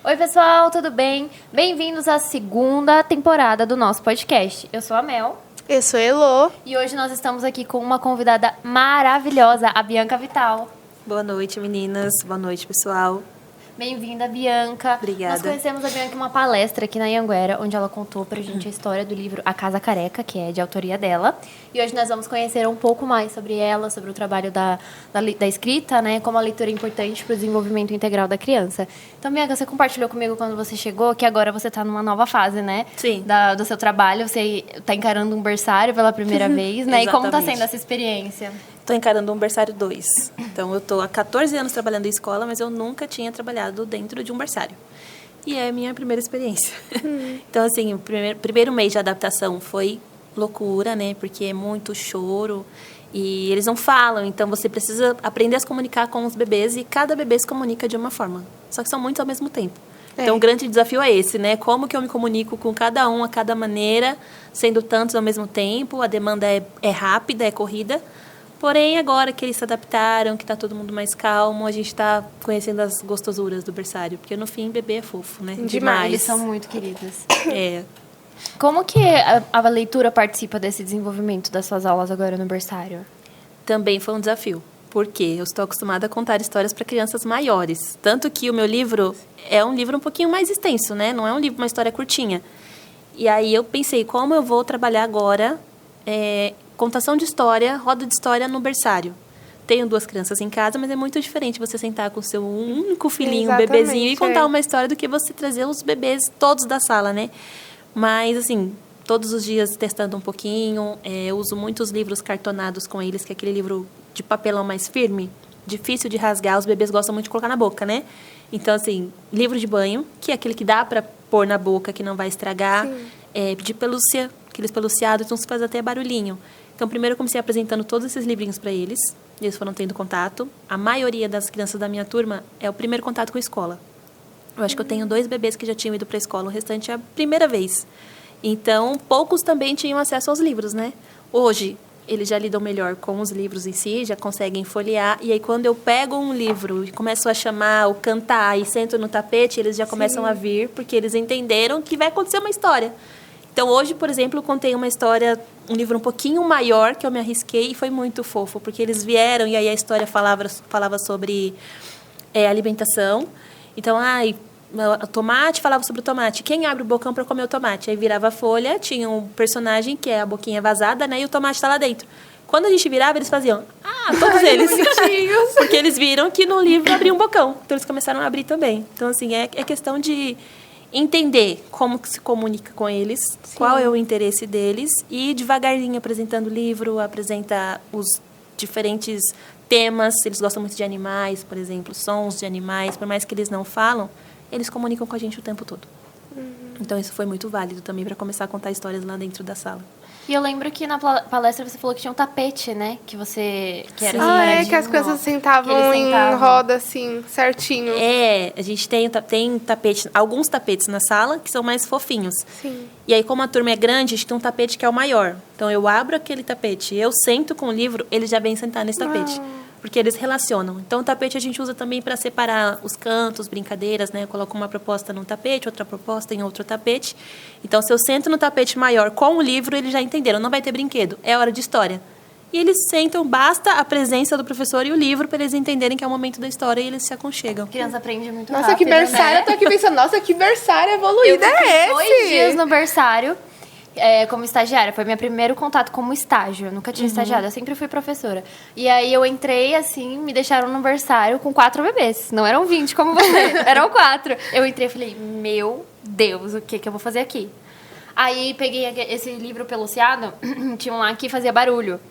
Oi, pessoal, tudo bem? Bem-vindos à segunda temporada do nosso podcast. Eu sou a Mel. Eu sou a Elô. E hoje nós estamos aqui com uma convidada maravilhosa, a Bianca Vital. Boa noite, meninas. Boa noite, pessoal. Bem-vinda, Bianca. Obrigada. Nós conhecemos a Bianca em uma palestra aqui na Anhanguera, onde ela contou pra gente a história do livro A Casa Careca, que é de autoria dela. E hoje nós vamos conhecer um pouco mais sobre ela, sobre o trabalho da escrita, né? Como a leitura é importante para o desenvolvimento integral da criança. Então, Bianca, você compartilhou comigo quando você chegou que agora você está numa nova fase, né? Sim. Do seu trabalho. Você está encarando um berçário pela primeira vez, né? E como está sendo essa experiência? Estou encarando um berçário 2. Então, eu estou há 14 anos trabalhando em escola, mas eu nunca tinha trabalhado dentro de um berçário. E é a minha primeira experiência. Então, assim, o primeiro mês de adaptação foi loucura, né? Porque é muito choro e eles não falam. Então, você precisa aprender a se comunicar com os bebês e cada bebê se comunica de uma forma. Só que são muitos ao mesmo tempo. Então, o grande desafio é esse, né? Como que eu me comunico com cada um, a cada maneira, sendo tantos ao mesmo tempo. A demanda é rápida, é corrida. Porém, agora que eles se adaptaram, que está todo mundo mais calmo, a gente está conhecendo as gostosuras do berçário. Porque, no fim, bebê é fofo, né? Demais. Eles são muito queridos. É. Como que a leitura participa desse desenvolvimento das suas aulas agora no berçário? Também foi um desafio. Porque eu estou acostumada a contar histórias para crianças maiores. Tanto que o meu livro é um livro um pouquinho mais extenso, né? Não é um livro, uma história curtinha. E aí eu pensei, como eu vou trabalhar agora contação de história, roda de história no berçário. Tenho 2 crianças em casa, mas é muito diferente você sentar com o seu único filhinho, um bebezinho, e contar uma história do que você trazer os bebês todos da sala, né? Mas, assim, todos os dias testando um pouquinho. Eu uso muitos livros cartonados com eles, que é aquele livro de papelão mais firme, difícil de rasgar. Os bebês gostam muito de colocar na boca, né? Então, assim, livro de banho, que é aquele que dá para pôr na boca, que não vai estragar. De pelúcia, aqueles peluciados, então se faz até barulhinho. Então, primeiro eu comecei apresentando todos esses livrinhos para eles. Eles foram tendo contato. A maioria das crianças da minha turma é o primeiro contato com a escola. Eu acho que eu tenho 2 bebês que já tinham ido para a escola, o restante é a primeira vez. Então, poucos também tinham acesso aos livros, né? Hoje, eles já lidam melhor com os livros em si, já conseguem folhear. E aí, quando eu pego um livro e começo a chamar, ou cantar e sento no tapete, eles já começam a vir, porque eles entenderam que vai acontecer uma história. Então, hoje, por exemplo, eu contei uma história, um livro um pouquinho maior, que eu me arrisquei, e foi muito fofo, porque eles vieram e aí a história falava sobre alimentação. Então, o tomate, falava sobre o tomate. Quem abre o bocão para comer o tomate? Aí virava a folha, tinha um personagem que é a boquinha vazada, né? E o tomate está lá dentro. Quando a gente virava, eles faziam, todos eles. Porque eles viram que no livro abria um bocão. Então, eles começaram a abrir também. Então, assim, é questão de entender como que se comunica com eles, qual é o interesse deles, e devagarzinho apresentando o livro, apresenta os diferentes temas. Eles gostam muito de animais, por exemplo, sons de animais, por mais que eles não falam, eles comunicam com a gente o tempo todo. Então, isso foi muito válido também para começar a contar histórias lá dentro da sala. E eu lembro que na palestra você falou que tinha um tapete, né? Que era que as crianças sentavam em roda, assim, certinho. A gente tem tapete, alguns tapetes na sala que são mais fofinhos. Sim. E aí, como a turma é grande, a gente tem um tapete que é o maior. Então, eu abro aquele tapete, eu sento com o livro, eles já vêm sentar nesse tapete. Porque eles relacionam. Então, o tapete a gente usa também para separar os cantos, brincadeiras, né? Eu coloco uma proposta num tapete, outra proposta em outro tapete. Então, se eu sento no tapete maior com o livro, eles já entenderam. Não vai ter brinquedo, é hora de história. E eles sentam, basta a presença do professor e o livro para eles entenderem que é o momento da história e eles se aconchegam. A criança aprende muito rápido. Nossa, que berçário, né? Eu tô aqui pensando, que berçário evoluído é esse? 2 dias no berçário. Como estagiária, foi meu primeiro contato como estágio. Eu nunca tinha estagiado, eu sempre fui professora. E aí eu entrei, assim, me deixaram no berçário com 4 bebês. Não eram 20 como você, eram 4. Eu entrei e falei, meu Deus, o que eu vou fazer aqui? Aí peguei esse livro peluciado, tinha um lá que fazia barulho.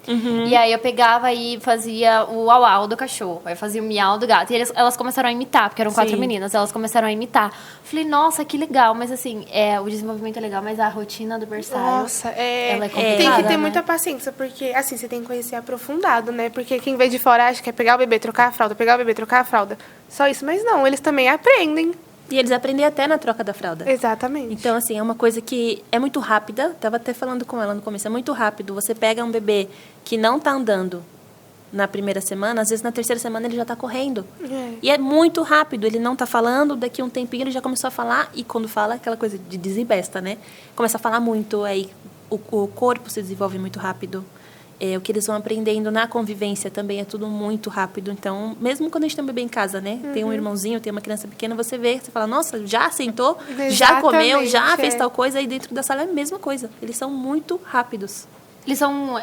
E aí eu pegava e fazia o au-au do cachorro, aí eu fazia o miau do gato. E elas começaram a imitar, porque eram 4 meninas, elas começaram a imitar. Falei, nossa, que legal, mas assim, o desenvolvimento é legal, mas a rotina do berçário, nossa, ela é complicada, tem que ter né? muita paciência, porque assim, você tem que conhecer aprofundado, né? Porque quem vem de fora acha que é pegar o bebê, trocar a fralda, pegar o bebê, trocar a fralda. Só isso, mas não, eles também aprendem. E eles aprendem até na troca da fralda. Exatamente. Então, assim, é uma coisa que é muito rápida. Estava até falando com ela no começo. É muito rápido. Você pega um bebê que não está andando na primeira semana, às vezes na terceira semana ele já está correndo. É. E é muito rápido, ele não está falando, daqui a um tempinho ele já começou a falar, e quando fala, aquela coisa de desembesta, né? Começa a falar muito, aí o corpo se desenvolve muito rápido. O que eles vão aprendendo na convivência também é tudo muito rápido. Então, mesmo quando a gente tem um bebê em casa, né? Tem um irmãozinho, tem uma criança pequena, você vê, você fala, nossa, já sentou, já comeu, já fez tal coisa, e dentro da sala é a mesma coisa. Eles são muito rápidos. Eles são...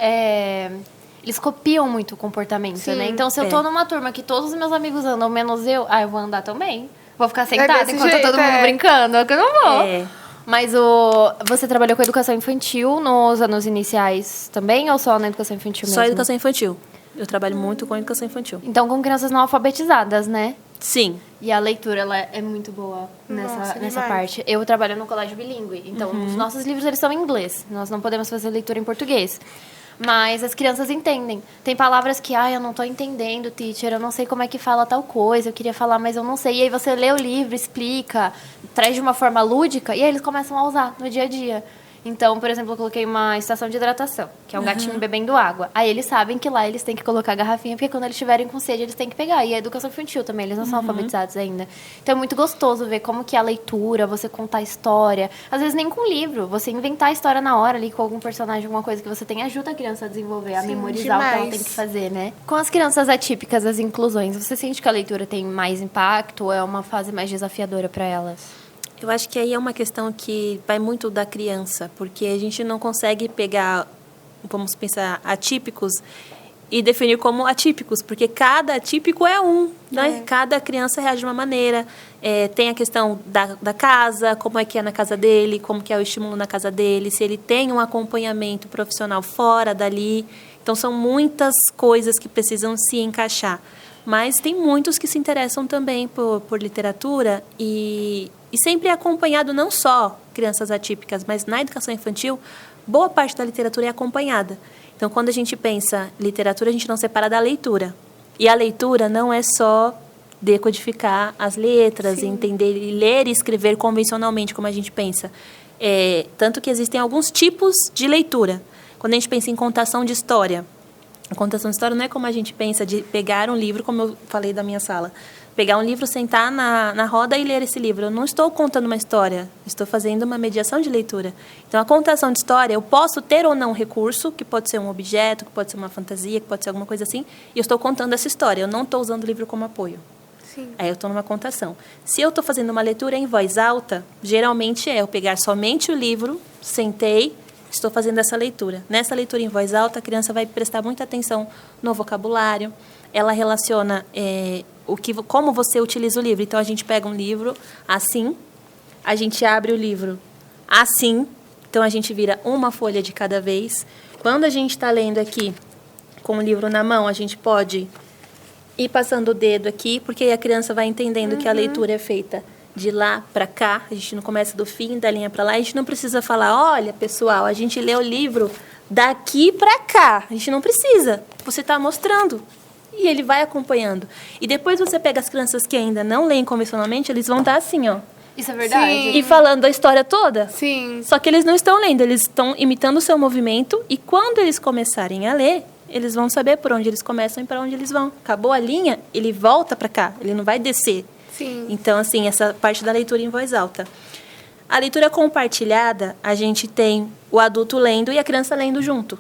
Eles copiam muito o comportamento, Sim. né? Então, se eu tô numa turma que todos os meus amigos andam, menos eu vou andar também. Vou ficar sentada enquanto tá todo mundo brincando. É que eu não vou. Mas você trabalhou com educação infantil nos anos iniciais também, ou só na educação infantil mesmo? Só educação infantil. Eu trabalho muito com educação infantil. Então, com crianças não alfabetizadas, né? Sim. E a leitura, ela é muito boa nessa parte. Eu trabalho no colégio bilíngue, então os nossos livros, eles são em inglês. Nós não podemos fazer leitura em português. Mas as crianças entendem. Tem palavras que, eu não tô entendendo, teacher, eu não sei como é que fala tal coisa, eu queria falar, mas eu não sei. E aí você lê o livro, explica, traz de uma forma lúdica, e aí eles começam a usar no dia a dia. Então, por exemplo, eu coloquei uma estação de hidratação, que é um gatinho bebendo água. Aí eles sabem que lá eles têm que colocar a garrafinha, porque quando eles estiverem com sede, eles têm que pegar. E a educação infantil também, eles não são alfabetizados ainda. Então é muito gostoso ver como que é a leitura, você contar a história. Às vezes nem com livro, você inventar a história na hora ali com algum personagem, alguma coisa que você tem, ajuda a criança a desenvolver, a memorizar o que ela tem que fazer, né? Com as crianças atípicas, as inclusões, você sente que a leitura tem mais impacto ou é uma fase mais desafiadora para elas? Eu acho que aí é uma questão que vai muito da criança, porque a gente não consegue pegar, vamos pensar, atípicos e definir como atípicos, porque cada atípico é um, né? Cada criança reage de uma maneira. Tem a questão da casa, como é que é na casa dele, como que é o estímulo na casa dele, se ele tem um acompanhamento profissional fora dali. Então, são muitas coisas que precisam se encaixar. Mas tem muitos que se interessam também por literatura e sempre é acompanhado não só crianças atípicas, mas na educação infantil, boa parte da literatura é acompanhada. Então, quando a gente pensa literatura, a gente não separa da leitura. E a leitura não é só decodificar as letras, entender, ler e escrever convencionalmente, como a gente pensa. Tanto que existem alguns tipos de leitura. Quando a gente pensa em contação de história, a contação de história não é como a gente pensa de pegar um livro, como eu falei da minha sala. Pegar um livro, sentar na roda e ler esse livro. Eu não estou contando uma história, estou fazendo uma mediação de leitura. Então, a contação de história, eu posso ter ou não um recurso, que pode ser um objeto, que pode ser uma fantasia, que pode ser alguma coisa assim, e eu estou contando essa história, eu não estou usando o livro como apoio. Sim. Aí eu estou numa contação. Se eu estou fazendo uma leitura em voz alta, geralmente eu pegar somente o livro, sentei, estou fazendo essa leitura. Nessa leitura em voz alta, a criança vai prestar muita atenção no vocabulário, ela relaciona como você utiliza o livro. Então, a gente pega um livro assim, a gente abre o livro assim, então a gente vira uma folha de cada vez. Quando a gente está lendo aqui com o livro na mão, a gente pode ir passando o dedo aqui, porque aí a criança vai entendendo que a leitura é feita de lá para cá, a gente não começa do fim da linha para lá, a gente não precisa falar, olha, pessoal, a gente lê o livro daqui para cá, a gente não precisa, você está mostrando. E ele vai acompanhando. E depois você pega as crianças que ainda não leem convencionalmente, eles vão estar assim, ó. Isso é verdade? Sim. E falando a história toda. Sim. Só que eles não estão lendo, eles estão imitando o seu movimento. E quando eles começarem a ler, eles vão saber por onde eles começam e para onde eles vão. Acabou a linha, ele volta para cá, ele não vai descer. Sim. Então, assim, essa parte da leitura em voz alta. A leitura compartilhada, a gente tem o adulto lendo e a criança lendo junto.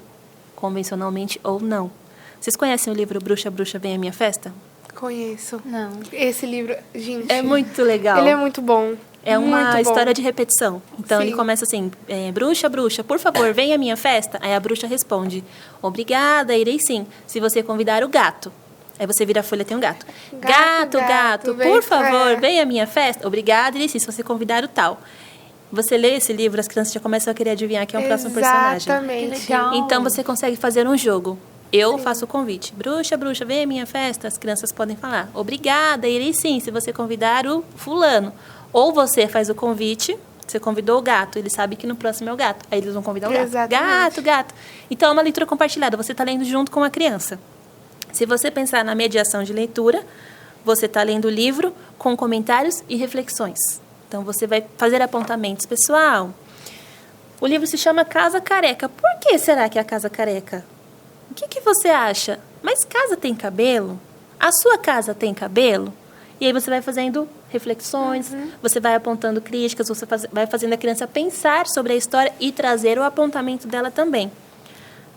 Convencionalmente ou não. Vocês conhecem o livro Bruxa, Bruxa, Vem à Minha Festa? Conheço. Não. Esse livro, gente... É muito legal. Ele é muito bom. É uma muito história bom. de repetição. Então, Sim. ele começa assim, bruxa, bruxa, por favor, venha à minha festa. Aí a bruxa responde, obrigada, irei sim, se você convidar o gato. Aí você vira a folha, tem um gato. Gato, por favor, venha à minha festa. Obrigada, irei sim, se você convidar o tal. Você lê esse livro, as crianças já começam a querer adivinhar quem é o próximo personagem. Exatamente. Que legal. Então, você consegue fazer um jogo. Eu faço o convite. Bruxa, bruxa, vem à minha festa. As crianças podem falar, obrigada, irei sim, se você convidar o fulano. Ou você faz o convite, você convidou o gato, ele sabe que no próximo é o gato. Aí eles vão convidar o gato. Exatamente. Gato. Então, é uma leitura compartilhada. Você está lendo junto com a criança. Se você pensar na mediação de leitura, você está lendo o livro com comentários e reflexões. Então, você vai fazer apontamentos. Pessoal, o livro se chama Casa Careca. Por que será que é a Casa Careca? O que você acha? mas casa tem cabelo? A sua casa tem cabelo? E aí você vai fazendo reflexões, você vai apontando críticas, você vai fazendo a criança pensar sobre a história e trazer o apontamento dela também.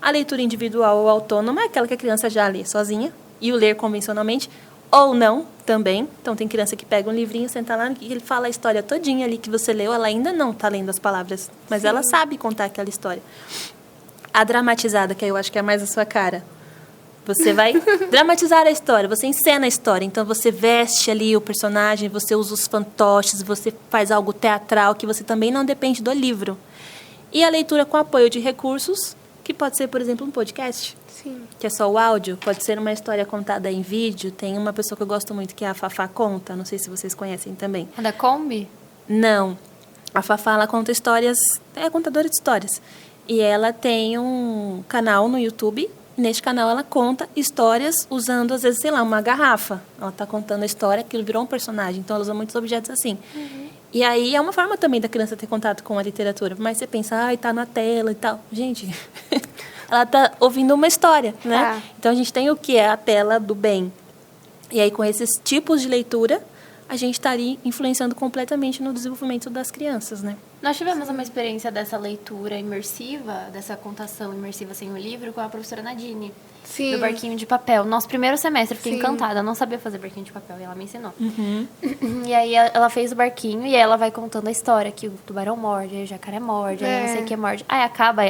A leitura individual ou autônoma é aquela que a criança já lê sozinha e o ler convencionalmente, ou não também. Então, tem criança que pega um livrinho, senta lá e ele fala a história todinha ali que você leu, ela ainda não está lendo as palavras, mas ela sabe contar aquela história. A dramatizada, que eu acho que é mais a sua cara. Você vai dramatizar a história, você encena a história. Então, você veste ali o personagem, você usa os fantoches, você faz algo teatral, que você também não depende do livro. E a leitura com apoio de recursos, que pode ser, por exemplo, um podcast. Sim. Que é só o áudio, pode ser uma história contada em vídeo. Tem uma pessoa que eu gosto muito, que é a Fafá Conta. Não sei se vocês conhecem também. A da Kombi? Não. A Fafá, ela conta histórias, é contadora de histórias. E ela tem um canal no YouTube. Neste canal, ela conta histórias usando, às vezes, sei lá, uma garrafa. Ela está contando a história, aquilo virou um personagem. Então, ela usa muitos objetos assim. E aí, é uma forma também da criança ter contato com a literatura. Mas você pensa, ai, tá na tela e tal. Gente, ela tá ouvindo uma história, né? Então, a gente tem o que é a tela do bem. E aí, com esses tipos de leitura, a gente estaria influenciando completamente no desenvolvimento das crianças, né? Nós tivemos uma experiência dessa leitura imersiva, dessa contação imersiva sem o livro, com a professora Nadine. Sim. Do barquinho de papel. Nosso primeiro semestre, eu fiquei encantada. Eu não sabia fazer barquinho de papel e ela me ensinou. E aí ela fez o barquinho e aí ela vai contando a história, que o tubarão morde, aí o jacaré morde, aí não sei o que morde. Aí acaba,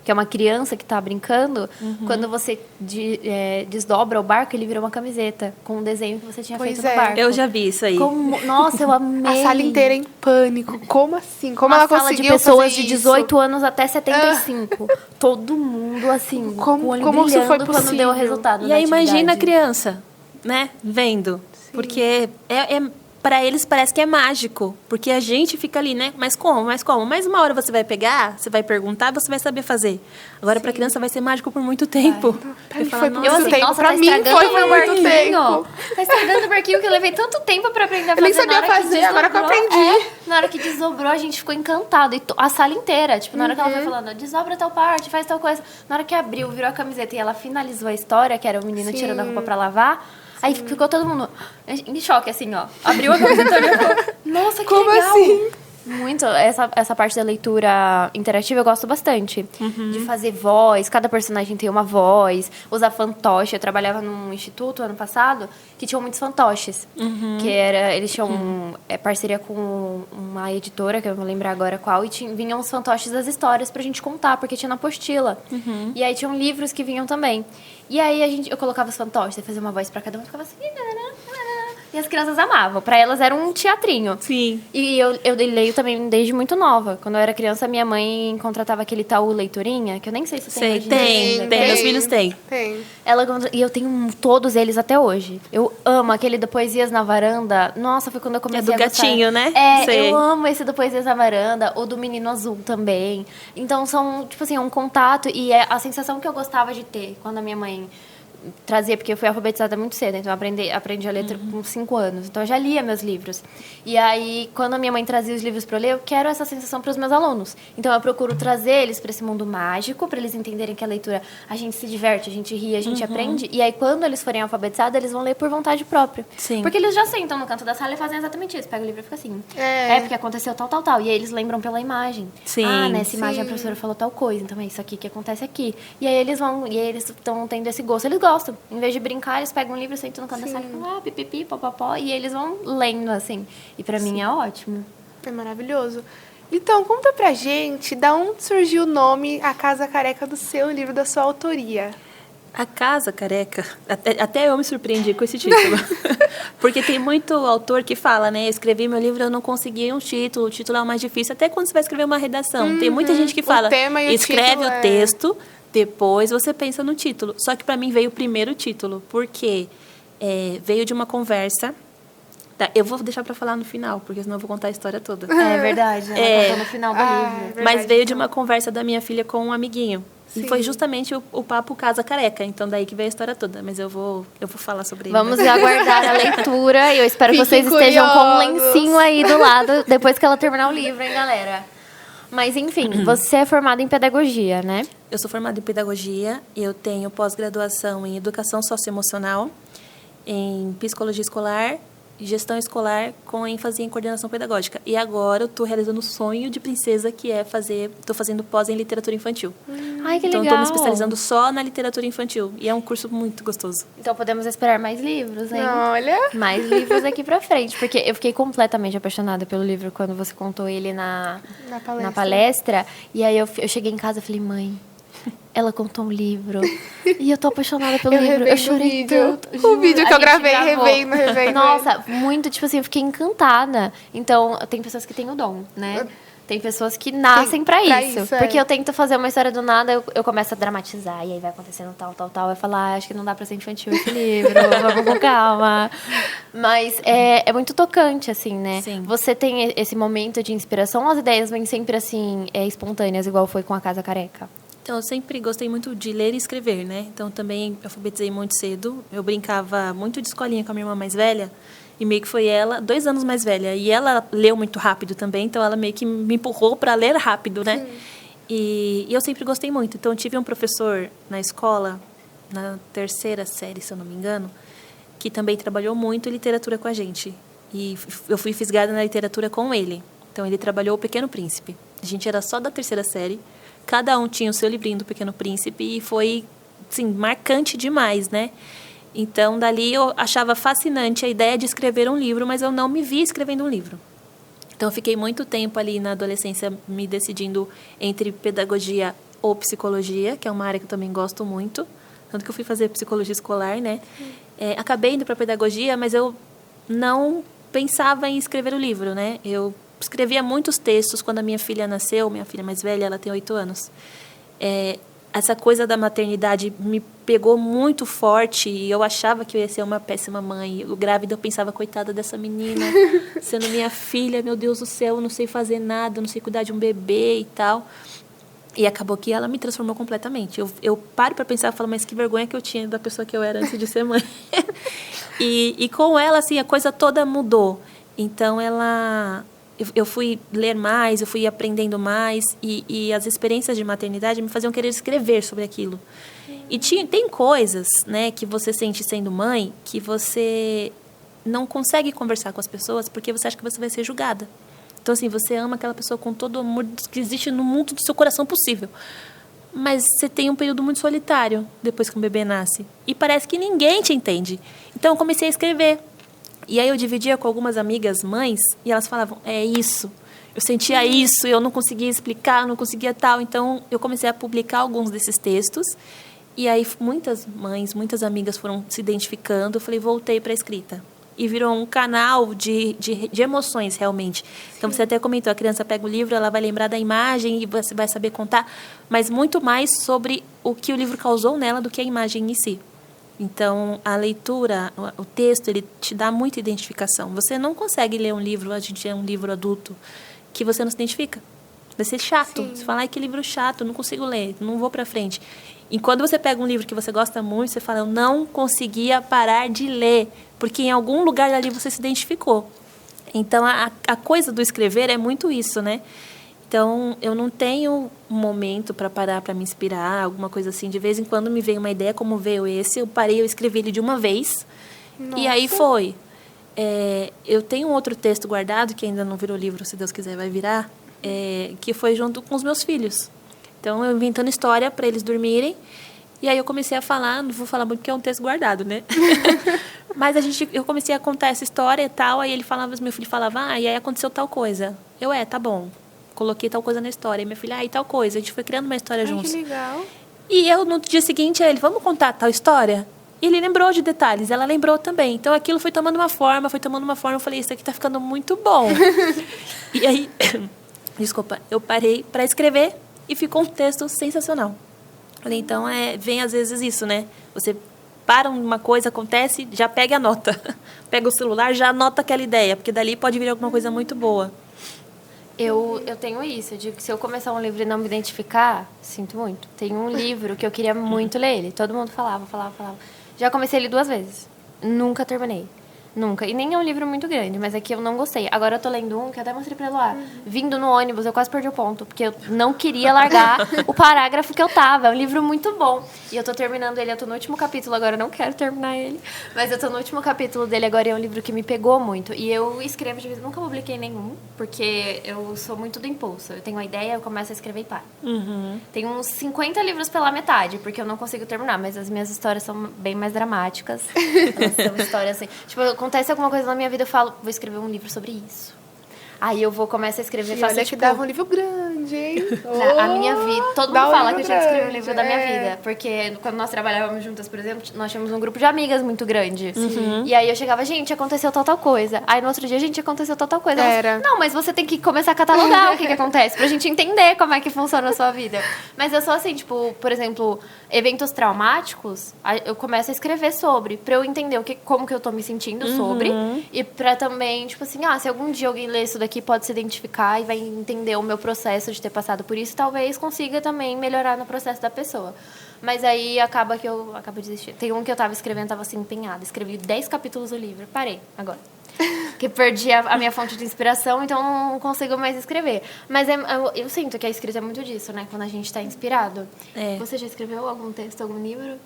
que é uma criança que tá brincando, quando você desdobra o barco, ele vira uma camiseta com um desenho que você tinha feito no barco. Eu já vi isso aí. Nossa, eu amei. A sala inteira em pânico. Como assim? Como uma ela sala conseguiu de pessoas fazer de 18 anos até 75. Todo mundo, assim, com o olho como isso foi brilhando quando deu o resultado. E aí imagina a criança, né, vendo. Porque para eles parece que é mágico. Porque a gente fica ali, né? Mas como? Mas uma hora você vai pegar, você vai perguntar, você vai saber fazer. Agora, para a criança vai ser mágico por muito tempo. Pra mim foi muito assim, tempo. Nossa, pra tá mim estragando foi meu muito barquinho. tempo. Tá estragando o barquinho que eu levei tanto tempo pra aprender a fazer. Eu nem sabia fazer, agora que eu aprendi. Na hora que desdobrou, a gente ficou encantado. E a sala inteira. Tipo, na hora que ela foi falando, desdobra tal parte, faz tal coisa. Na hora que abriu, virou a camiseta e ela finalizou a história, que era o menino tirando a roupa pra lavar. Aí ficou todo mundo em choque, assim, ó. Abriu a camiseta e ficou, nossa, que Como legal. assim? Muito. Essa parte da leitura interativa eu gosto bastante. De fazer voz, cada personagem tem uma voz, usar fantoche. Eu trabalhava num instituto ano passado que tinham muitos fantoches. Que eles tinham parceria com uma editora, que eu não vou lembrar agora qual, e vinham os fantoches das histórias pra gente contar, porque tinha na apostila. E aí tinham livros que vinham também. E aí eu colocava os fantoches, eu fazia uma voz pra cada um e ficava assim. E as crianças amavam. Pra elas era um teatrinho. Sim. E eu leio também desde muito nova. Quando eu era criança, minha mãe contratava aquele Itaú Leitorinha, que eu nem sei se tem hoje em dia. Tem. Meus filhos têm. Tem. E eu tenho todos eles até hoje. Eu amo aquele do Poesias na Varanda. Nossa, foi quando eu comecei É do a gostar. gatinho, né? Eu amo esse do Poesias na Varanda. O do Menino Azul também. Então, são, tipo assim, um contato. E é a sensação que eu gostava de ter quando a minha mãe trazia, porque eu fui alfabetizada muito cedo, então eu aprendi a ler com 5 anos. Então, eu já lia meus livros. E aí, quando a minha mãe trazia os livros para eu ler, eu quero essa sensação para os meus alunos. Então, eu procuro trazer eles para esse mundo mágico, para eles entenderem que a leitura, a gente se diverte, a gente ri, a gente aprende. E aí, quando eles forem alfabetizados, eles vão ler por vontade própria. Sim. Porque eles já sentam no canto da sala e fazem exatamente isso. Pega o livro e fica assim. Porque aconteceu tal, tal, tal. E aí, eles lembram pela imagem. Sim. Nessa imagem a professora falou tal coisa. Então, é isso aqui que acontece aqui. E aí, eles estão tendo esse gosto. Eles gostam. Em vez de brincar, eles pegam um livro, sentam no canto da sala e falam, pipipi, popopó, e eles vão lendo, assim. E pra mim é ótimo. É maravilhoso. Então, conta pra gente, da onde surgiu o nome A Casa Careca do seu livro, da sua autoria? A Casa Careca, até eu me surpreendi com esse título. Porque tem muito autor que fala, né? Eu escrevi meu livro, eu não consegui um título, o título é o mais difícil, até quando você vai escrever uma redação. Tem muita gente que fala, tema e escreve o texto, depois você pensa no título. Só que para mim veio o primeiro título, porque veio de uma conversa. Tá, eu vou deixar para falar no final, porque senão eu vou contar a história toda. É verdade, ela contou no final do livro. Verdade, mas veio de uma conversa da minha filha com um amiguinho. Sim. E foi justamente o papo Casa Careca. Então, daí que veio a história toda. Mas eu vou falar sobre ele. Vamos aguardar a leitura. E eu espero que Fiquem vocês estejam com um curiosos. lencinho aí do lado, depois que ela terminar o livro, hein, galera? Mas, enfim, você é formada em pedagogia, né? Eu sou formada em pedagogia, eu tenho pós-graduação em educação socioemocional, em psicologia escolar, gestão escolar com ênfase em coordenação pedagógica. E agora eu estou realizando o sonho de princesa, que é estou fazendo pós em literatura infantil. Ai, que Então, legal. estou me especializando só na literatura infantil. E é um curso muito gostoso. Então, podemos esperar mais livros, hein? Olha. Mais livros daqui pra frente. Porque eu fiquei completamente apaixonada pelo livro quando você contou ele na palestra. E aí, eu cheguei em casa e falei, mãe, ela contou um livro. E eu tô apaixonada pelo livro. Eu chorei tanto. O vídeo que eu gravei, revendo. Nossa, muito, tipo assim, eu fiquei encantada. Então, tem pessoas que têm o dom, né? Tem pessoas que nascem pra isso. Porque eu tento fazer uma história do nada, eu começo a dramatizar. E aí vai acontecendo tal. Eu falo, acho que não dá pra ser infantil esse livro. Vamos com calma. Mas é muito tocante, assim, né? Sim. Você tem esse momento de inspiração, ou as ideias vêm sempre, assim, espontâneas, igual foi com a Casa Careca? Então, eu sempre gostei muito de ler e escrever, né? Então, também alfabetizei muito cedo. Eu brincava muito de escolinha com a minha irmã mais velha. E meio que foi ela, 2 anos mais velha. E ela leu muito rápido também. Então, ela meio que me empurrou para ler rápido, né? E eu sempre gostei muito. Então, eu tive um professor na escola, na 3ª série, se eu não me engano, que também trabalhou muito em literatura com a gente. E eu fui fisgada na literatura com ele. Então, ele trabalhou O Pequeno Príncipe. A gente era só da 3ª série. Cada um tinha o seu livrinho do Pequeno Príncipe e foi, assim, marcante demais, né? Então, dali eu achava fascinante a ideia de escrever um livro, mas eu não me via escrevendo um livro. Então, eu fiquei muito tempo ali na adolescência me decidindo entre pedagogia ou psicologia, que é uma área que eu também gosto muito. Tanto que eu fui fazer psicologia escolar, né? Acabei indo para pedagogia, mas eu não pensava em escrever o livro, né? Eu escrevia muitos textos quando a minha filha nasceu, minha filha mais velha, ela tem 8 anos. Essa coisa da maternidade me pegou muito forte e eu achava que eu ia ser uma péssima mãe. Eu grávida, eu pensava, coitada dessa menina, sendo minha filha, meu Deus do céu, eu não sei fazer nada, eu não sei cuidar de um bebê e tal. E acabou que ela me transformou completamente. Eu paro para pensar e falo, mas que vergonha que eu tinha da pessoa que eu era antes de ser mãe. e com ela, assim, a coisa toda mudou. Então, eu fui ler mais, eu fui aprendendo mais e as experiências de maternidade me faziam querer escrever sobre aquilo. E tem coisas, né, que você sente sendo mãe que você não consegue conversar com as pessoas porque você acha que você vai ser julgada. Então, assim, você ama aquela pessoa com todo o amor que existe no mundo do seu coração possível. Mas você tem um período muito solitário depois que um bebê nasce. E parece que ninguém te entende. Então, eu comecei a escrever. E aí eu dividia com algumas amigas mães e elas falavam, é isso, eu sentia isso, eu não conseguia explicar, eu não conseguia tal. Então, eu comecei a publicar alguns desses textos e aí muitas mães, muitas amigas foram se identificando. Eu falei, voltei para a escrita. E virou um canal de emoções, realmente. Então, você até comentou, a criança pega o livro, ela vai lembrar da imagem e você vai saber contar, mas muito mais sobre o que o livro causou nela do que a imagem em si. Então, a leitura, o texto, ele te dá muita identificação. Você não consegue ler um livro, a gente é um livro adulto, que você não se identifica. Vai ser chato. Sim. Você fala, ai, que livro chato, não consigo ler, não vou pra frente. E quando você pega um livro que você gosta muito, você fala, eu não conseguia parar de ler, porque em algum lugar dali você se identificou. Então, a coisa do escrever é muito isso, né? Então, eu não tenho um momento para parar, para me inspirar, alguma coisa assim. De vez em quando me vem uma ideia, como veio esse, eu parei, eu escrevi ele de uma vez. Nossa. E aí foi. Eu tenho um outro texto guardado, que ainda não virou livro, se Deus quiser vai virar, que foi junto com os meus filhos. Então, eu inventando história para eles dormirem. E aí eu comecei a falar, não vou falar muito porque é um texto guardado, né? Mas eu comecei a contar essa história e tal, aí meu filho falava, e aí aconteceu tal coisa. Tá bom. Coloquei tal coisa na história. E minha filha, e tal coisa. A gente foi criando uma história juntos. Que legal. E eu, no dia seguinte, vamos contar tal história? E ele lembrou de detalhes, ela lembrou também. Então, aquilo foi tomando uma forma. Eu falei, isso aqui tá ficando muito bom. E aí, desculpa, eu parei para escrever e ficou um texto sensacional. Falei, então, vem às vezes isso, né? Você para uma coisa, acontece, já pega a nota. Pega o celular, já anota aquela ideia. Porque dali pode vir alguma coisa muito boa. Eu tenho isso, eu digo que se eu começar um livro e não me identificar, sinto muito. Tem um livro que eu queria muito ler ele, todo mundo falava. Já comecei ele 2 vezes, nunca terminei. Nunca. E nem é um livro muito grande, mas é que eu não gostei. Agora eu tô lendo um que eu até mostrei pra Eloá. Vindo no ônibus, eu quase perdi o ponto, porque eu não queria largar o parágrafo que eu tava. É um livro muito bom. E eu tô terminando ele, eu tô no último capítulo agora, eu não quero terminar ele. Mas eu tô no último capítulo dele agora e é um livro que me pegou muito. E eu escrevo de vez, nunca publiquei nenhum, porque eu sou muito do impulso. Eu tenho uma ideia, eu começo a escrever e paro. Tenho uns 50 livros pela metade, porque eu não consigo terminar, mas as minhas histórias são bem mais dramáticas. Elas são histórias assim. Tipo, acontece alguma coisa na minha vida, eu falo, vou escrever um livro sobre isso. Aí eu começo a escrever, faço olha tipo... que dava um livro grande, hein? A minha vida, todo mundo Dá um fala livro que eu tinha que escrever um grande, livro da minha vida. Porque quando nós trabalhávamos juntas, por exemplo, nós tínhamos um grupo de amigas muito grande. E aí eu chegava, gente, aconteceu tal coisa. Aí no outro dia, gente, aconteceu tal coisa. Era. Não, mas você tem que começar a catalogar o que acontece, pra gente entender como é que funciona a sua vida. Mas eu sou assim, tipo, por exemplo, eventos traumáticos, eu começo a escrever sobre, pra eu entender como que eu tô me sentindo sobre. E pra também, tipo assim, se algum dia alguém ler isso daqui, pode se identificar e vai entender o meu processo de ter passado por isso, talvez consiga também melhorar no processo da pessoa. Mas aí acaba que eu acabo desistindo. Tem um que eu tava escrevendo, tava assim, empenhada. Escrevi 10 capítulos do livro. Parei, agora. Porque perdi a minha fonte de inspiração, então não consigo mais escrever. Mas eu sinto que a escrita é muito disso, né? Quando a gente tá inspirado. Você já escreveu algum texto, algum livro?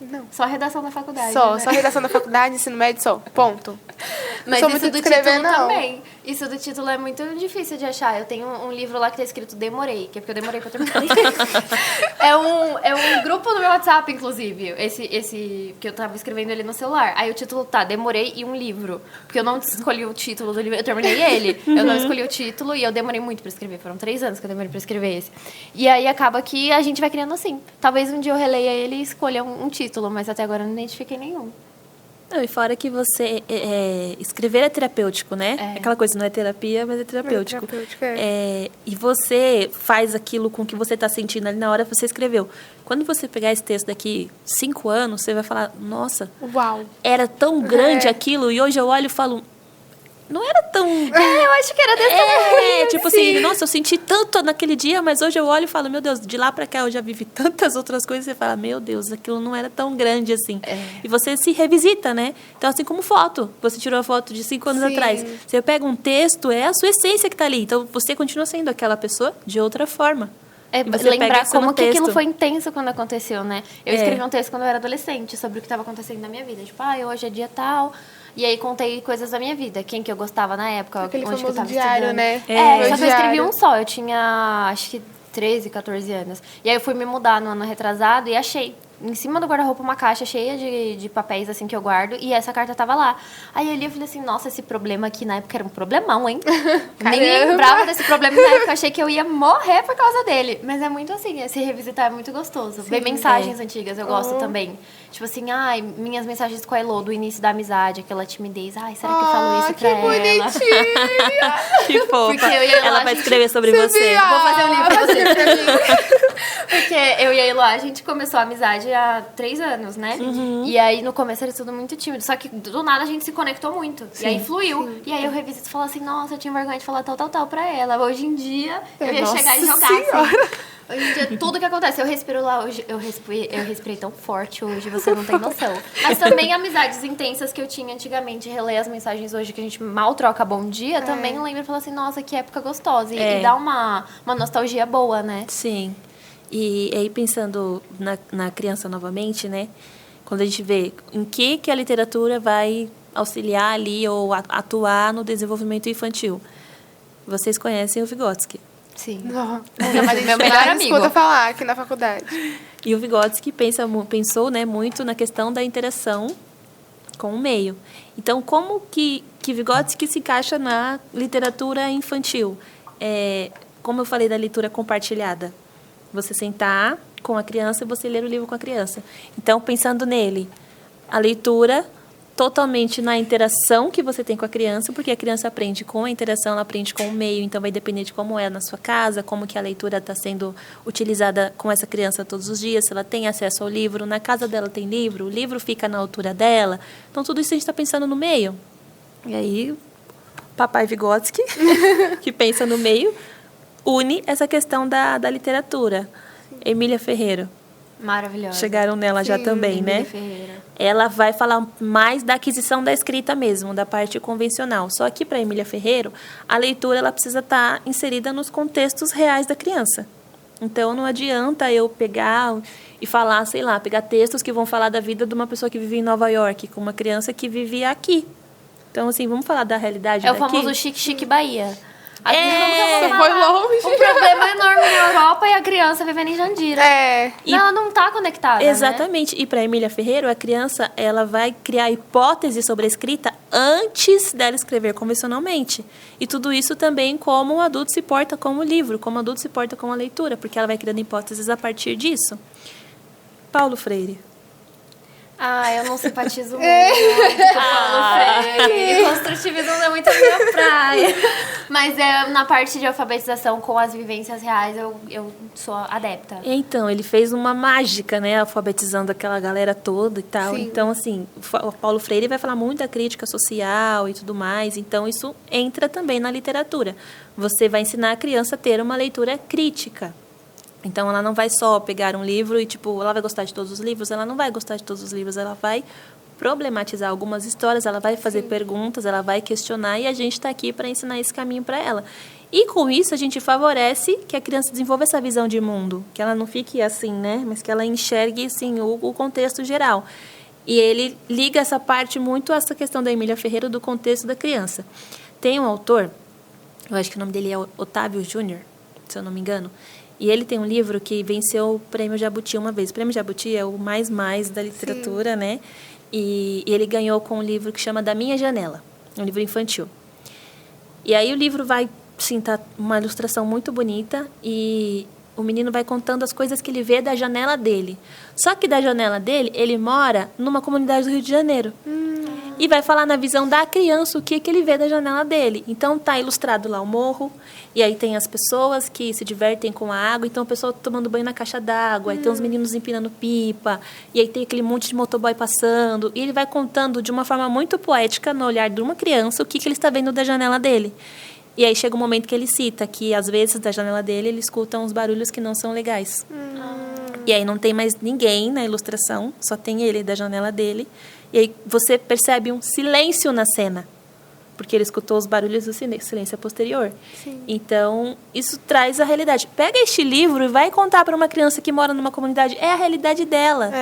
Não. Só redação da faculdade. Só né? redação da faculdade, ensino médio, só. Ponto. Mas sou isso muito do de escrever, título não. também. Isso do título é muito difícil de achar. Eu tenho um livro lá que tá escrito Demorei, que é porque eu demorei pra terminar. é um grupo no meu WhatsApp, inclusive. Esse que eu tava escrevendo ele no celular. Aí o título tá Demorei e um livro. Porque eu não escolhi o título do livro, eu terminei ele. Eu não escolhi o título e eu demorei muito pra escrever. Foram 3 anos que eu demorei pra escrever esse. E aí acaba que a gente vai criando assim. Talvez um dia eu releia ele e escolha um título, mas até agora eu não identifiquei nenhum. Não, e fora que você... escrever é terapêutico, né? É. Aquela coisa, não é terapia, mas é terapêutico. É. E você faz aquilo com que você está sentindo ali na hora que você escreveu. Quando você pegar esse texto daqui 5 anos, você vai falar, nossa, Uau. era tão grande aquilo, e hoje eu olho e falo, não era tão... Eu acho que era desse tamanho. Tipo assim, nossa, eu senti tanto naquele dia, mas hoje eu olho e falo, meu Deus, de lá pra cá eu já vivi tantas outras coisas, você fala, meu Deus, aquilo não era tão grande assim. E você se revisita, né? Então, assim como foto, você tirou a foto de 5 anos atrás, você pega um texto, é a sua essência que tá ali, então você continua sendo aquela pessoa de outra forma. Você Lembrar pega isso como no que aquilo texto. foi intenso quando aconteceu, né? Eu escrevi um texto quando eu era adolescente sobre o que estava acontecendo na minha vida. Tipo, hoje é dia tal. E aí contei coisas da minha vida. Quem que eu gostava na época, Aquele onde que eu famoso tava diário, estudando. né? Só que eu escrevi diário. um só. Eu tinha, acho que 13, 14 anos. E aí eu fui me mudar no ano retrasado e achei em cima do guarda-roupa uma caixa cheia de papéis, assim, que eu guardo. E essa carta tava lá. Aí eu li e falei assim, nossa, esse problema aqui na época era um problemão, hein? Nem lembrava desse problema na época. Achei que eu ia morrer por causa dele. Mas é muito assim, esse revisitar é muito gostoso. Ver mensagens antigas, eu gosto também. Tipo assim, minhas mensagens com a Elô, do início da amizade, aquela timidez. Será que eu falo isso pra ela? Bonitinha. Que fofa. Porque eu e a Elô, Ela vai escrever sobre você. Vou fazer um livro pra você. Porque eu e a Elô, a gente começou a amizade há 3 anos, né? E aí, no começo, era tudo muito tímido. Só que, do nada, a gente se conectou muito. E aí, fluiu. E aí, eu revisito e falo assim, nossa, eu tinha vergonha de falar tal pra ela. Hoje em dia, eu ia chegar e jogar, assim. Hoje em dia, tudo que acontece, eu respiro lá hoje, eu respirei tão forte hoje, você não tem noção. Mas também amizades intensas que eu tinha antigamente, reler as mensagens hoje, que a gente mal troca bom dia, também lembro e falo assim, nossa, que época gostosa. E dá uma nostalgia boa, né? Sim. E aí, pensando na criança novamente, né? Quando a gente vê em que a literatura vai auxiliar ali ou atuar no desenvolvimento infantil. Vocês conhecem o Vygotsky. Sim. Meu melhor amigo. Escuta falar aqui na faculdade. E o Vygotsky pensou, né, muito na questão da interação com o meio. Então, como que Vygotsky se encaixa na literatura infantil? Como eu falei da leitura compartilhada. Você sentar com a criança e você ler o livro com a criança. Então, pensando nele, a leitura totalmente na interação que você tem com a criança, porque a criança aprende com a interação, ela aprende com o meio, então vai depender de como é na sua casa, como que a leitura está sendo utilizada com essa criança todos os dias, se ela tem acesso ao livro, na casa dela tem livro, o livro fica na altura dela. Então, tudo isso a gente está pensando no meio. E aí, papai Vygotsky, que pensa no meio, une essa questão da literatura. Emília Ferreiro, Maravilhosa. chegaram nela já também, né? Emília Ferreira. Ela vai falar mais da aquisição da escrita mesmo, da parte convencional. Só que para Emília Ferreira, a leitura ela precisa estar inserida nos contextos reais da criança. Então, não adianta eu pegar e falar, sei lá, pegar textos que vão falar da vida de uma pessoa que vive em Nova York, com uma criança que vivia aqui. Então, assim, vamos falar da realidade É o daqui? famoso chique Bahia. Você foi longe. Um problema enorme na Europa e a criança vivendo em Jandira. E Ela não tá conectada, Exatamente. E para Emília Ferreira, a criança ela vai criar hipóteses sobre a escrita antes dela escrever convencionalmente. E tudo isso também como o adulto se porta com o livro, como o adulto se porta com a leitura, porque ela vai criando hipóteses a partir disso. Paulo Freire. Eu não simpatizo muito com o Paulo Freire. Construtivismo não é muito a minha praia. Mas na parte de alfabetização com as vivências reais, eu sou adepta. Então, ele fez uma mágica, né? Alfabetizando aquela galera toda e tal. Sim. Então, assim, o Paulo Freire vai falar muito da crítica social e tudo mais. Então, isso entra também na literatura. Você vai ensinar a criança a ter uma leitura crítica. Então, ela não vai só pegar um livro e, ela vai gostar de todos os livros. Ela não vai gostar de todos os livros. Ela vai problematizar algumas histórias, ela vai fazer perguntas, ela vai questionar e a gente está aqui para ensinar esse caminho para ela. E, com isso, a gente favorece que a criança desenvolva essa visão de mundo. Que ela não fique assim, né? Mas que ela enxergue, assim, o contexto geral. E ele liga essa parte muito a essa questão da Emília Ferreira do contexto da criança. Tem um autor, eu acho que o nome dele é Otávio Júnior, se eu não me engano, e ele tem um livro que venceu o Prêmio Jabuti uma vez. O Prêmio Jabuti é o mais da literatura, né? E ele ganhou com um livro que chama Da Minha Janela, um livro infantil. E aí o livro vai, sim, tá uma ilustração muito bonita e o menino vai contando as coisas que ele vê da janela dele. Só que da janela dele, ele mora numa comunidade do Rio de Janeiro. E vai falar na visão da criança o que ele vê da janela dele. Então, tá ilustrado lá o morro, e aí tem as pessoas que se divertem com a água, então o pessoal tomando banho na caixa d'água, aí tem os meninos empinando pipa, e aí tem aquele monte de motoboy passando, e ele vai contando de uma forma muito poética, no olhar de uma criança, o que ele está vendo da janela dele. E aí chega um momento que ele cita que, às vezes, da janela dele, ele escuta uns barulhos que não são legais. E aí não tem mais ninguém na ilustração, só tem ele da janela dele. E aí você percebe um silêncio na cena, porque ele escutou os barulhos do silêncio posterior. Sim. Então, isso traz a realidade. Pega este livro e vai contar para uma criança que mora numa comunidade. É a realidade dela.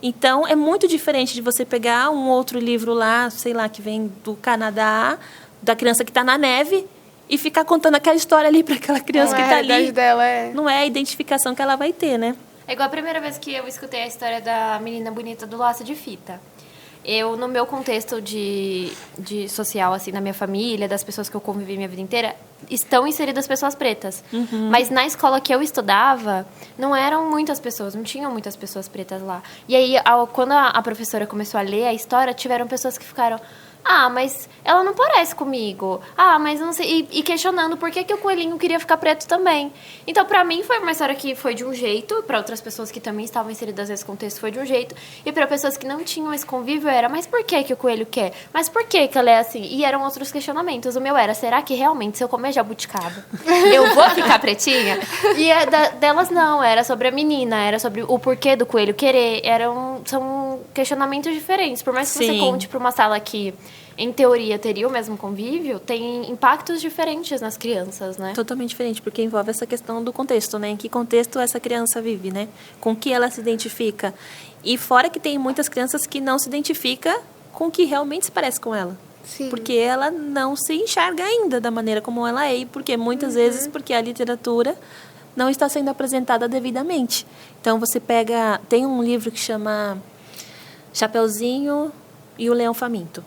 Então, é muito diferente de você pegar um outro livro lá, sei lá, que vem do Canadá, da criança que está na neve, e ficar contando aquela história ali para aquela criança que está ali. A realidade dela Não é a identificação que ela vai ter, né? É igual a primeira vez que eu escutei a história da menina bonita do laço de fita. Eu, no meu contexto de social, assim, na minha família, das pessoas que eu convivi minha vida inteira, estão inseridas pessoas pretas. Mas na escola que eu estudava, não eram muitas pessoas, não tinham muitas pessoas pretas lá. E aí, quando a professora começou a ler a história, tiveram pessoas que ficaram... mas ela não parece comigo. Mas eu não sei. E questionando por que o coelhinho queria ficar preto também. Então, pra mim, foi uma história que foi de um jeito. Pra outras pessoas que também estavam inseridas nesse contexto, foi de um jeito. E pra pessoas que não tinham esse convívio, era: mas por que o coelho quer? Mas por que ela é assim? E eram outros questionamentos. O meu era: será que realmente, se eu comer jabuticaba, eu vou ficar pretinha? E delas, não. Era sobre a menina. Era sobre o porquê do coelho querer. São questionamentos diferentes. Por mais que você conte pra uma sala que... em teoria, teria o mesmo convívio, tem impactos diferentes nas crianças, né? Totalmente diferente, porque envolve essa questão do contexto, né? Em que contexto essa criança vive, né? Com que ela se identifica. E fora que tem muitas crianças que não se identificam com o que realmente se parece com ela. Sim. Porque ela não se enxerga ainda da maneira como ela é. E porque muitas vezes, porque a literatura não está sendo apresentada devidamente. Então, você pega... Tem um livro que chama Chapeuzinho e o Leão Faminto.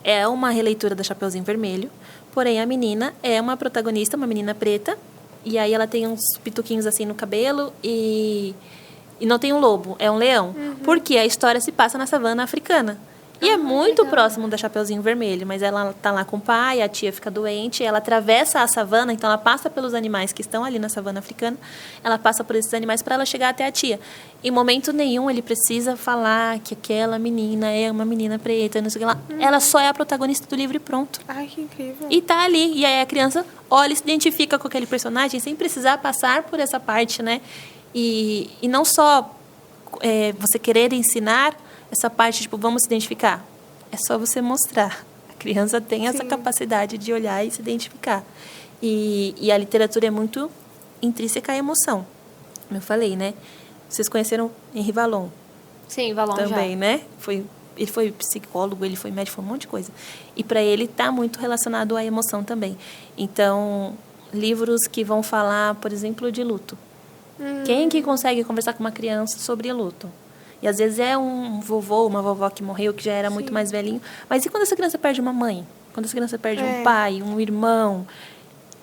É uma releitura da Chapeuzinho Vermelho, porém a menina é uma protagonista, uma menina preta, e aí ela tem uns pituquinhos assim no cabelo e não tem um lobo, é um leão, porque a história se passa na savana africana. E é muito próximo da Chapeuzinho Vermelho, mas ela tá lá com o pai, a tia fica doente, ela atravessa a savana, então ela passa pelos animais que estão ali na savana africana, ela passa por esses animais para ela chegar até a tia. Em momento nenhum ele precisa falar que aquela menina é uma menina preta, não sei o que lá. Ela só é a protagonista do livro e pronto. Ai, que incrível. E tá ali, e aí a criança olha e se identifica com aquele personagem sem precisar passar por essa parte, né? E não só você querer ensinar essa parte, tipo, vamos se identificar. É só você mostrar. A criança tem essa capacidade de olhar e se identificar. E a literatura é muito intrínseca à emoção. Como eu falei, né? Vocês conheceram Henri Vallon? Sim, Vallon também, já. né? Ele foi psicólogo, ele foi médico, foi um monte de coisa. E para ele está muito relacionado à emoção também. Então, livros que vão falar, por exemplo, de luto. Quem que consegue conversar com uma criança sobre luto? E às vezes é um vovô, uma vovó que morreu, que já era muito mais velhinho. Mas e quando essa criança perde uma mãe? Quando essa criança perde um pai, um irmão?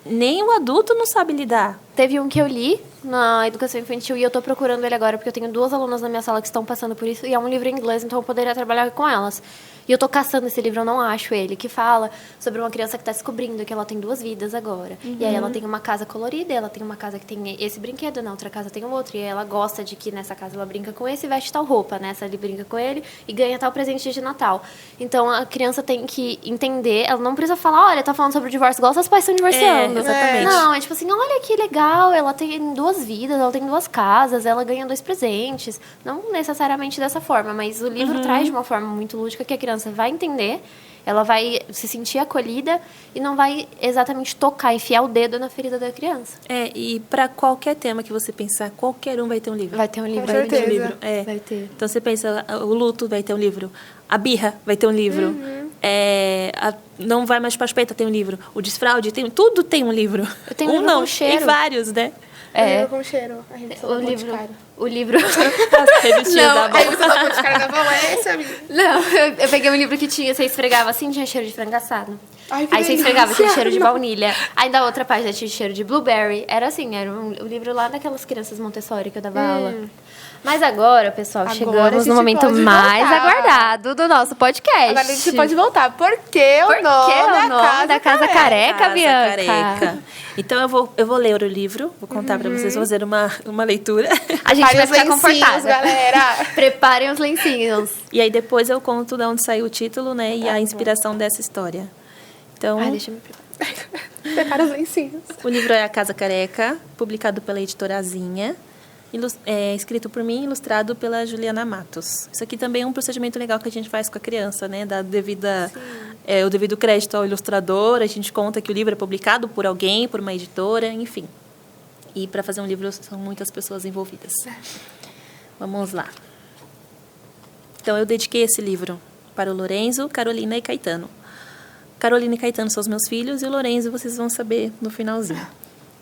Nem o adulto não sabe lidar. Teve um que eu li na educação infantil e eu tô procurando ele agora porque eu tenho 2 alunas na minha sala que estão passando por isso e é um livro em inglês, então eu poderia trabalhar com elas. E eu tô caçando esse livro, eu não acho ele, que fala sobre uma criança que tá descobrindo que ela tem 2 vidas agora. E aí ela tem uma casa colorida, ela tem uma casa que tem esse brinquedo, na outra casa tem o outro. E aí ela gosta de que nessa casa ela brinca com esse e veste tal roupa, nessa ele brinca com ele e ganha tal presente de Natal. Então a criança tem que entender, ela não precisa falar, olha, tá falando sobre divórcio, igual seus pais estão divorciando. Exatamente. Não, é tipo assim, olha que legal, ela tem 2 vidas, ela tem 2 casas, ela ganha 2 presentes. Não necessariamente dessa forma, mas o livro traz de uma forma muito lúdica que a criança vai entender, ela vai se sentir acolhida e não vai exatamente tocar, enfiar o dedo na ferida da criança. E para qualquer tema que você pensar, qualquer um vai ter um livro. Vai ter um livro. Com certeza. Vai ter. Então você pensa, o luto vai ter um livro, a birra vai ter um livro, não vai mais para as peitas tem um livro, o desfraude tudo tem um livro. Eu tenho um livro com cheiro. Tem vários, né? Livro com cheiro. A revista do Boticário. O livro... Revistinha da A revista do Boticário da Avó é essa, amiga? Não, eu peguei um livro que tinha, você esfregava assim, tinha cheiro de frango assado. Ai, que Aí você delícia. esfregava, tinha cheiro de baunilha. Aí da outra página tinha cheiro de blueberry. Era assim, era o livro lá daquelas crianças Montessori que eu dava aula. Mas agora, pessoal, Agora a chegamos gente no momento pode mais voltar. aguardado do nosso podcast. Agora a gente pode voltar. Por que Por o nome, que o nome da Casa Careca, Casa Bianca? Careca. Então eu vou ler o livro, vou contar para vocês, vou fazer uma leitura. A gente vai Preparem os ficar lencinhos, confortável. galera. Preparem os lencinhos. E aí depois eu conto de onde saiu o título, né, e a inspiração dessa história. Então, Ai, deixa eu me preparar. Prepara os lencinhos. o livro é A Casa Careca, publicado pela editora Azinha, escrito por mim, ilustrado pela Juliana Matos. Isso aqui também é um procedimento legal que a gente faz com a criança, né? Dá o devido crédito ao ilustrador, a gente conta que o livro é publicado por alguém, por uma editora, enfim. E para fazer um livro são muitas pessoas envolvidas. Vamos lá. Então, eu dediquei esse livro para o Lorenzo, Carolina e Caetano. Carolina e Caetano são os meus filhos e o Lorenzo vocês vão saber no finalzinho.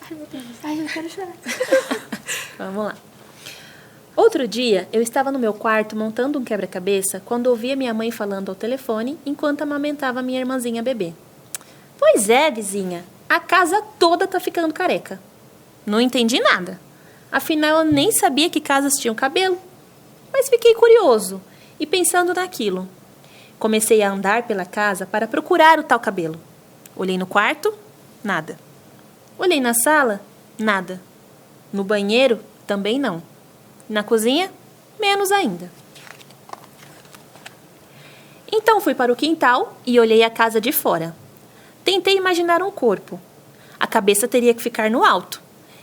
Ai, meu Deus. Ai, eu quero chorar. Vamos lá. Outro dia, eu estava no meu quarto montando um quebra-cabeça quando ouvi a minha mãe falando ao telefone enquanto amamentava minha irmãzinha bebê. Pois é, vizinha, a casa toda tá ficando careca. Não entendi nada. Afinal, eu nem sabia que casas tinham cabelo. Mas fiquei curioso e pensando naquilo. Comecei a andar pela casa para procurar o tal cabelo. Olhei no quarto, nada. Olhei na sala, nada. No banheiro, também não. Na cozinha, menos ainda. Então fui para o quintal e olhei a casa de fora. Tentei imaginar um corpo. A cabeça teria que ficar no alto.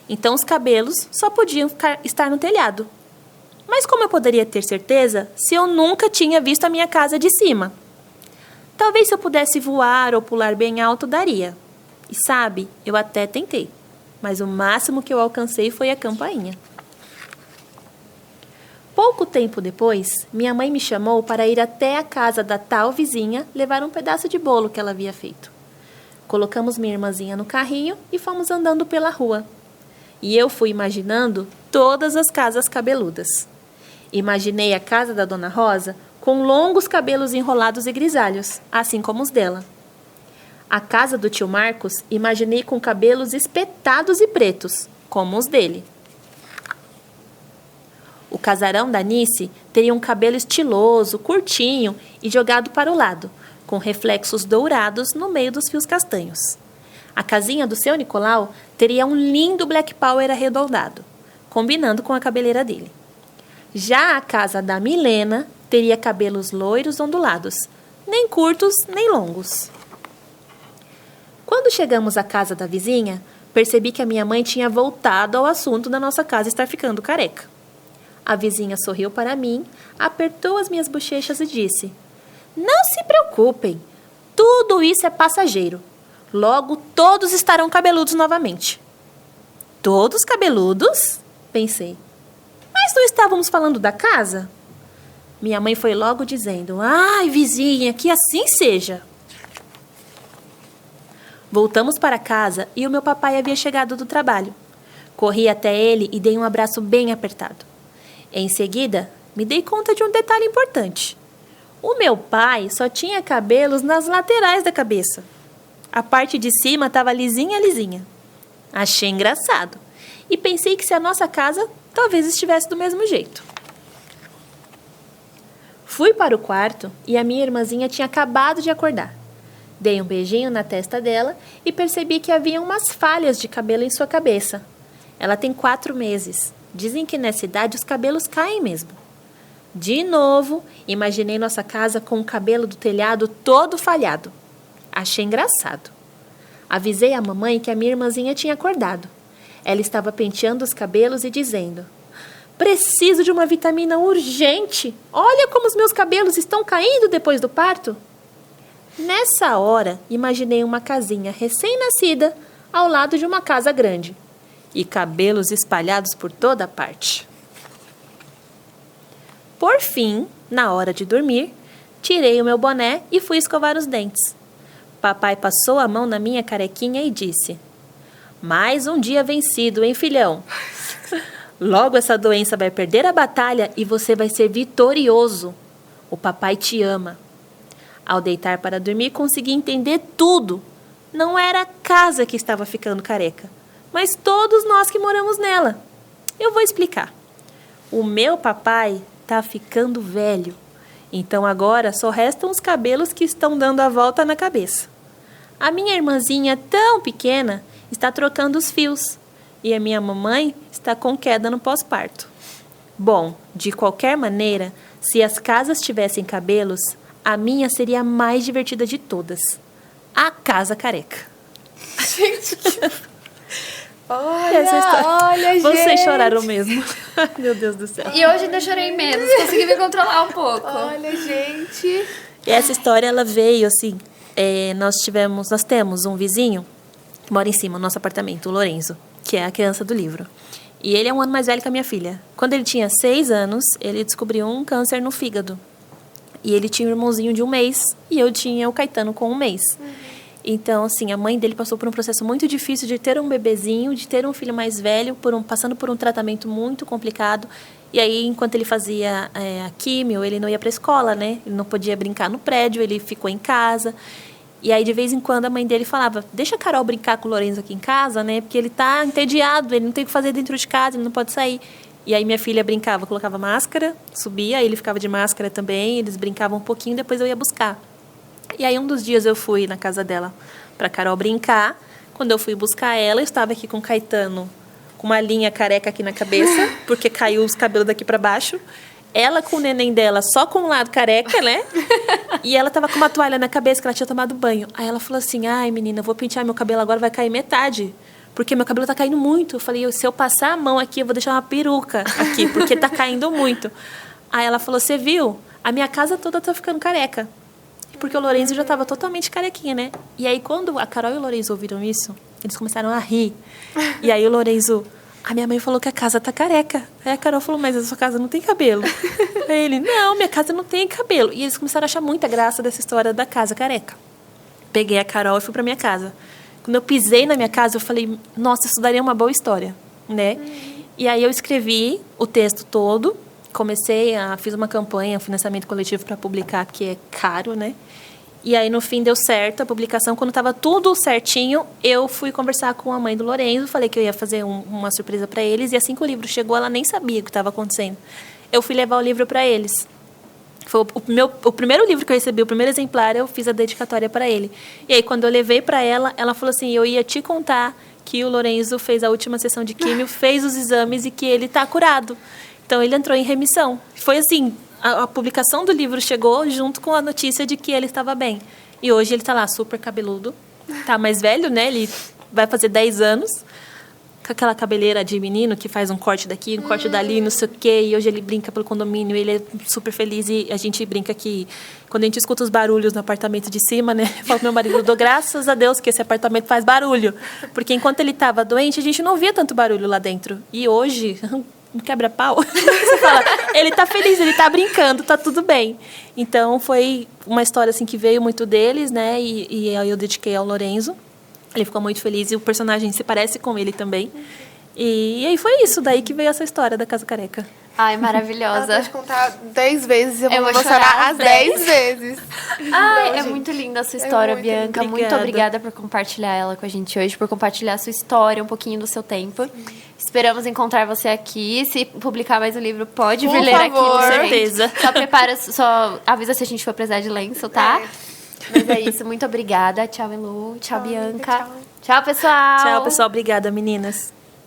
Então os cabelos só podiam estar no telhado. Mas como eu poderia ter certeza se eu nunca tinha visto a minha casa de cima? Talvez se eu pudesse voar ou pular bem alto, daria. E sabe, eu até tentei. Mas o máximo que eu alcancei foi a campainha. Pouco tempo depois, minha mãe me chamou para ir até a casa da tal vizinha levar um pedaço de bolo que ela havia feito. Colocamos minha irmãzinha no carrinho e fomos andando pela rua. E eu fui imaginando todas as casas cabeludas. Imaginei a casa da Dona Rosa com longos cabelos enrolados e grisalhos, assim como os dela. A casa do tio Marcos imaginei com cabelos espetados e pretos, como os dele. O casarão da Nice teria um cabelo estiloso, curtinho e jogado para o lado, com reflexos dourados no meio dos fios castanhos. A casinha do seu Nicolau teria um lindo black power arredondado, combinando com a cabeleira dele. Já a casa da Milena teria cabelos loiros ondulados, nem curtos nem longos. Quando chegamos à casa da vizinha, Percebi que a minha mãe tinha voltado ao assunto da nossa casa estar ficando careca. A vizinha sorriu para mim, apertou as minhas bochechas e disse: "Não se preocupem, tudo isso é passageiro. Logo todos estarão cabeludos novamente." Todos cabeludos? Pensei. Mas não estávamos falando da casa? Minha mãe foi logo dizendo: "Ai, vizinha, que assim seja." Voltamos para casa e o meu papai havia chegado do trabalho. Corri até ele e dei um abraço bem apertado. Em seguida, me dei conta de um detalhe importante. O meu pai só tinha cabelos nas laterais da cabeça. A parte de cima estava lisinha. Achei engraçado e pensei que se a nossa casa talvez estivesse do mesmo jeito. Fui para o quarto e a minha irmãzinha tinha acabado de acordar. Dei um beijinho na testa dela e percebi que havia umas falhas de cabelo em sua cabeça. Ela tem 4 meses. Dizem que nessa idade os cabelos caem mesmo. De novo, imaginei nossa casa com o cabelo do telhado todo falhado. Achei engraçado. Avisei a mamãe que a minha irmãzinha tinha acordado. Ela estava penteando os cabelos e dizendo: "Preciso de uma vitamina urgente. Olha como os meus cabelos estão caindo depois do parto." Nessa hora, imaginei uma casinha recém-nascida ao lado de uma casa grande e cabelos espalhados por toda parte. Por fim, na hora de dormir, tirei o meu boné e fui escovar os dentes. Papai passou a mão na minha carequinha e disse: "Mais um dia vencido, hein, filhão? Logo essa doença vai perder a batalha e você vai ser vitorioso. O papai te ama." Ao deitar para dormir, consegui entender tudo. Não era a casa que estava ficando careca, mas todos nós que moramos nela. Eu vou explicar. O meu papai está ficando velho, então agora só restam os cabelos que estão dando a volta na cabeça. A minha irmãzinha, tão pequena, está trocando os fios e a minha mamãe está com queda no pós-parto. Bom, de qualquer maneira, se as casas tivessem cabelos, a minha seria a mais divertida de todas. A casa careca. Gente, Olha, gente. Vocês choraram mesmo. Meu Deus do céu. E hoje ainda chorei menos, consegui me controlar um pouco. Olha, gente. E essa história, ela veio assim, nós temos um vizinho que mora em cima do nosso apartamento, o Lorenzo, que é a criança do livro. E ele é um ano mais velho que a minha filha. Quando ele tinha 6 anos, ele descobriu um câncer no fígado. E ele tinha um irmãozinho de 1 mês e eu tinha o Caetano com 1 mês. Então, assim, a mãe dele passou por um processo muito difícil de ter um bebezinho, de ter um filho mais velho, passando por um tratamento muito complicado. E aí, enquanto ele fazia a químio, ele não ia para a escola, né? Ele não podia brincar no prédio, ele ficou em casa. E aí, de vez em quando, a mãe dele falava: "Deixa a Carol brincar com o Lorenzo aqui em casa, né? Porque ele tá entediado, ele não tem o que fazer dentro de casa, ele não pode sair." E aí minha filha brincava, colocava máscara, subia, aí ele ficava de máscara também, eles brincavam um pouquinho, depois eu ia buscar. E aí um dos dias eu fui na casa dela pra Carol brincar. Quando eu fui buscar ela, eu estava aqui com o Caetano, com uma linha careca aqui na cabeça, porque caiu os cabelos daqui pra baixo. Ela com o neném dela só com um lado careca, né? E ela tava com uma toalha na cabeça que ela tinha tomado banho. Aí ela falou assim: "Ai, menina, eu vou pentear meu cabelo agora, vai cair metade. Porque meu cabelo tá caindo muito." Eu falei: "Se eu passar a mão aqui, eu vou deixar uma peruca aqui, porque tá caindo muito." Aí ela falou: "Você viu? A minha casa toda tá ficando careca." Porque o Lorenzo já tava totalmente carequinha, né? E aí, quando a Carol e o Lorenzo ouviram isso, eles começaram a rir. E aí o Lorenzo: "A minha mãe falou que a casa tá careca." Aí a Carol falou: "Mas a sua casa não tem cabelo." Aí ele: "Não, minha casa não tem cabelo." E eles começaram a achar muita graça dessa história da casa careca. Peguei a Carol e fui pra minha casa. Quando eu pisei na minha casa, eu falei: "Nossa, isso daria uma boa história", né? E aí eu escrevi o texto todo, fiz uma campanha, um financiamento coletivo para publicar, que é caro, né? E aí, no fim, deu certo a publicação. Quando estava tudo certinho, eu fui conversar com a mãe do Lorenzo, falei que eu ia fazer uma surpresa para eles, e assim que o livro chegou, ela nem sabia o que estava acontecendo. Eu fui levar o livro para eles. Foi o primeiro livro que eu recebi, o primeiro exemplar, eu fiz a dedicatória para ele. E aí, quando eu levei para ela, ela falou assim: "Eu ia te contar que o Lorenzo fez a última sessão de químio, fez os exames e que ele está curado. Então, ele entrou em remissão." Foi assim, a publicação do livro chegou junto com a notícia de que ele estava bem. E hoje ele está lá, super cabeludo. Tá mais velho, né? Ele vai fazer 10 anos, com aquela cabeleira de menino que faz um corte daqui, um corte dali, não sei o quê. E hoje ele brinca pelo condomínio, ele é super feliz. E a gente brinca que quando a gente escuta os barulhos no apartamento de cima, né? Eu falo pro meu marido, eu dou graças a Deus que esse apartamento faz barulho. Porque enquanto ele estava doente, a gente não ouvia tanto barulho lá dentro. E hoje, um quebra-pau. Você fala, ele tá feliz, ele tá brincando, tá tudo bem. Então foi uma história assim que veio muito deles, né? E aí eu dediquei ao Lorenzo. Ele ficou muito feliz e o personagem se parece com ele também. E aí foi isso, daí que veio essa história da Casa Careca. Ai, Ela maravilhosa. pode contar 10 vezes, eu vou vou emocionar chorar as 10 vezes. Ai, é gente. muito linda a sua história, muito Bianca. Muito obrigada. obrigada por compartilhar ela com a gente hoje, por compartilhar a sua história, um pouquinho do seu tempo. Esperamos encontrar você aqui. Se publicar mais um livro, pode Por vir ler aqui. favor. Com certeza. Só prepara, só avisa se a gente for precisar de lenço, tá? Mas é isso, muito obrigada. Tchau, Elu. Tchau, Bianca. tchau. Tchau, pessoal. Tchau, pessoal. Obrigada, meninas.